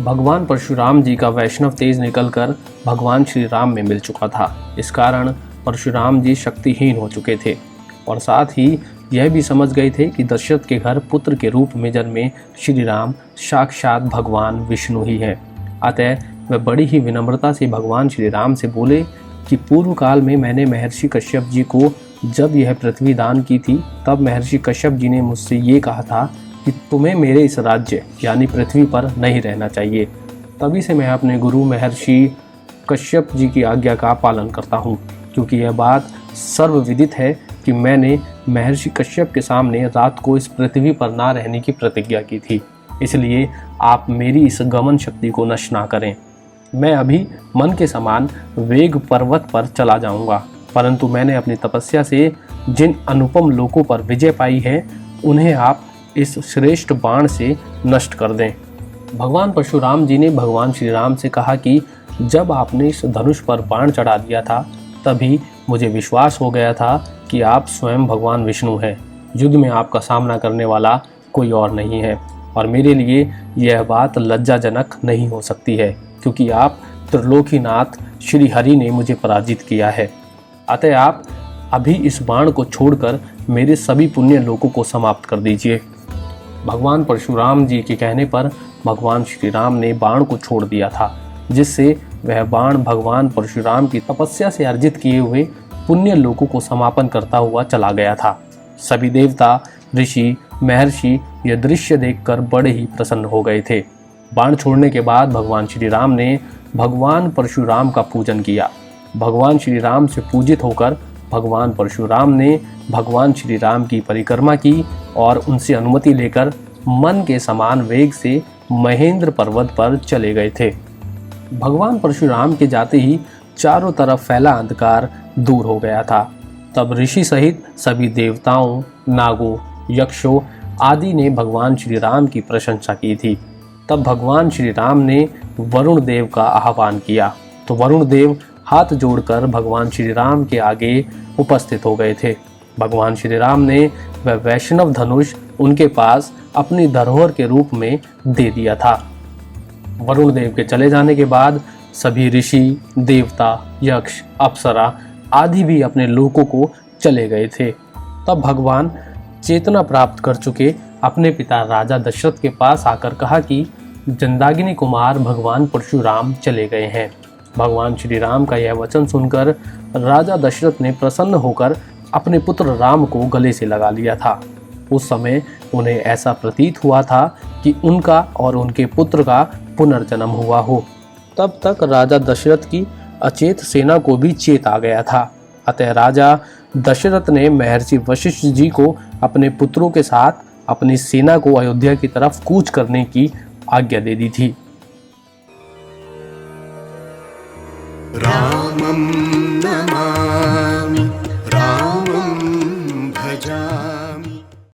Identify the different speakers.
Speaker 1: भगवान परशुराम जी का वैष्णव तेज निकलकर भगवान श्री राम में मिल चुका था। इस कारण परशुराम जी शक्तिहीन हो चुके थे और साथ ही यह भी समझ गए थे कि दशरथ के घर पुत्र के रूप में जन्मे श्री राम साक्षात भगवान विष्णु ही हैं। अतः वह बड़ी ही विनम्रता से भगवान श्री राम से बोले कि पूर्व काल में मैंने महर्षि कश्यप जी को जब यह पृथ्वी दान की थी, तब महर्षि कश्यप जी ने मुझसे ये कहा था कि तुम्हें मेरे इस राज्य यानी पृथ्वी पर नहीं रहना चाहिए। तभी से मैं अपने गुरु महर्षि कश्यप जी की आज्ञा का पालन करता हूँ, क्योंकि यह बात सर्वविदित है कि मैंने महर्षि कश्यप के सामने रात को इस पृथ्वी पर ना रहने की प्रतिज्ञा की थी। इसलिए आप मेरी इस गमन शक्ति को नष्ट ना करें। मैं अभी मन के समान वेग पर्वत पर चला जाऊंगा, परंतु मैंने अपनी तपस्या से जिन अनुपम लोकों पर विजय पाई है, उन्हें आप इस श्रेष्ठ बाण से नष्ट कर दें। भगवान परशुराम जी ने भगवान श्री राम से कहा कि जब आपने इस धनुष पर बाण चढ़ा दिया था, तभी मुझे विश्वास हो गया था कि आप स्वयं भगवान विष्णु हैं। युद्ध में आपका सामना करने वाला कोई और नहीं है और मेरे लिए यह बात लज्जाजनक नहीं हो सकती है, क्योंकि आप त्रिलोकीनाथ श्री हरि ने मुझे पराजित किया है। अतः आप अभी इस बाण को छोड़कर मेरे सभी पुण्य लोकों को समाप्त कर दीजिए। भगवान परशुराम जी के कहने पर भगवान श्री राम ने बाण को छोड़ दिया था, जिससे वह बाण भगवान परशुराम की तपस्या से अर्जित किए हुए पुण्य लोकों को समापन करता हुआ चला गया था। सभी देवता, ऋषि, महर्षि यह दृश्य देखकर बड़े ही प्रसन्न हो गए थे। बाण छोड़ने के बाद भगवान श्री राम ने भगवान परशुराम का पूजन किया। भगवान श्री राम से पूजित होकर भगवान परशुराम ने भगवान श्री राम की परिक्रमा की और उनसे अनुमति लेकर मन के समान वेग से महेंद्र पर्वत पर चले गए थे। भगवान परशुराम के जाते ही चारों तरफ फैला अंधकार दूर हो गया था। तब ऋषि सहित सभी देवताओं, नागों, यक्षों आदि ने भगवान श्री राम की प्रशंसा की थी। तब भगवान श्री राम ने वरुण देव का आह्वान किया, तो वरुण देव हाथ जोड़कर भगवान श्री राम के आगे उपस्थित हो गए थे। भगवान श्री राम ने वह वैष्णव धनुष उनके पास अपनी धरोहर के रूप में दे दिया था। वरुण देव के चले जाने के बाद सभी ऋषि, देवता, यक्ष, अप्सरा आदि भी अपने लोकों को चले गए थे। तब भगवान चेतना प्राप्त कर चुके अपने पिता राजा दशरथ के पास आकर कहा कि जंदागिनी कुमार भगवान परशुराम चले गए हैं। भगवान श्री राम का यह वचन सुनकर राजा दशरथ ने प्रसन्न होकर अपने पुत्र राम को गले से लगा लिया था। उस समय उन्हें ऐसा प्रतीत हुआ था कि उनका और उनके पुत्र का पुनर्जन्म हुआ हो। तब तक राजा दशरथ की अचेत सेना को भी चेत आ गया था। अतः राजा दशरथ ने महर्षि वशिष्ठ जी को अपने पुत्रों के साथ अपनी सेना को अयोध्या की तरफ कूच करने की आज्ञा दे दी थी।
Speaker 2: रामं नमामि